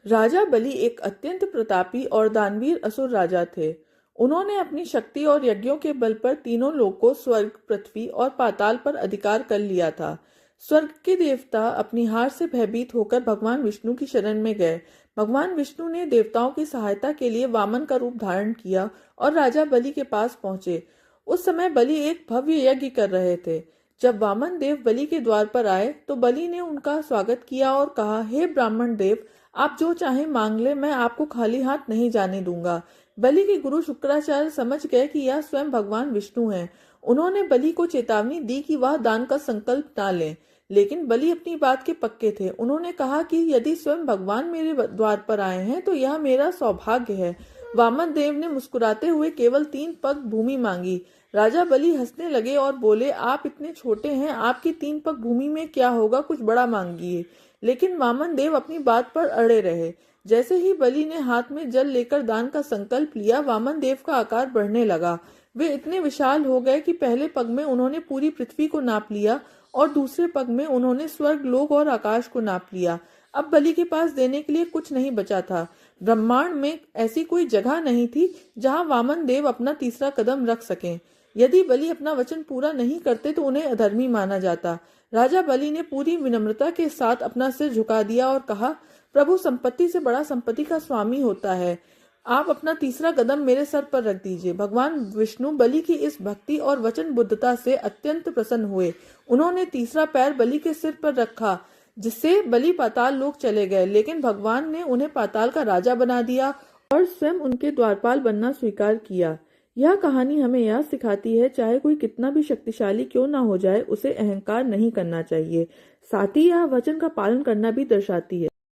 राजा बलि एक अत्यंत प्रतापी और दानवीर असुर राजा थे। उन्होंने अपनी शक्ति और यज्ञों के बल पर तीनों लोकों स्वर्ग, पृथ्वी और पाताल पर अधिकार कर लिया था। स्वर्ग के देवता अपनी हार से भयभीत होकर भगवान विष्णु की शरण में गए। भगवान विष्णु ने देवताओं की सहायता के लिए वामन का रूप धारण किया और राजा बलि के पास पहुंचे। उस समय बलि एक भव्य यज्ञ कर रहे थे। जब वामन देव बलि के द्वार पर आए तो बलि ने उनका स्वागत किया और कहा, हे ब्राह्मण देव, आप जो चाहें मांग ले, मैं आपको खाली हाथ नहीं जाने दूंगा। बलि के गुरु शुक्राचार्य समझ गए कि यह स्वयं भगवान विष्णु हैं। उन्होंने बलि को चेतावनी दी कि वह दान का संकल्प ना लें, लेकिन बलि अपनी बात के पक्के थे। उन्होंने कहा कि यदि स्वयं भगवान मेरे द्वार पर आए हैं तो यह मेरा सौभाग्य है। वामन देव ने मुस्कुराते हुए केवल 3 पग भूमि मांगी। राजा बलि हंसने लगे और बोले, आप इतने छोटे हैं, आपकी 3 पग भूमि में क्या होगा, कुछ बड़ा मांगिए। लेकिन वामन देव अपनी बात पर अड़े रहे। जैसे ही बलि ने हाथ में जल लेकर दान का संकल्प लिया, वामन देव का आकार बढ़ने लगा। वे इतने विशाल हो गए कि पहले पग में उन्होंने पूरी पृथ्वी को नाप लिया और दूसरे पग में उन्होंने स्वर्ग, लोक और आकाश को नाप लिया। अब बलि के पास देने के लिए कुछ नहीं बचा था। ब्रह्मांड में ऐसी कोई जगह नहीं थी जहां वामन देव अपना तीसरा कदम रख सकें। यदि बलि अपना वचन पूरा नहीं करते तो उन्हें अधर्मी माना जाता। राजा बलि ने पूरी विनम्रता के साथ अपना सिर झुका दिया और कहा, प्रभु, संपत्ति से बड़ा संपत्ति का स्वामी होता है। आप अपना तीसरा कदम मेरे सर पर रख दीजिए। भगवान विष्णु बलि की इस भक्ति और वचन बुद्धता से अत्यंत प्रसन्न हुए। उन्होंने तीसरा पैर बलि के सिर पर रखा, जिससे बलि पाताल लोक चले गए। लेकिन भगवान ने उन्हें पाताल का राजा बना दिया और स्वयं उनके द्वारपाल बनना स्वीकार किया। यह कहानी हमें यह सिखाती है, चाहे कोई कितना भी शक्तिशाली क्यों ना हो जाए, उसे अहंकार नहीं करना चाहिए। साथ ही यह वचन का पालन करना भी दर्शाती है।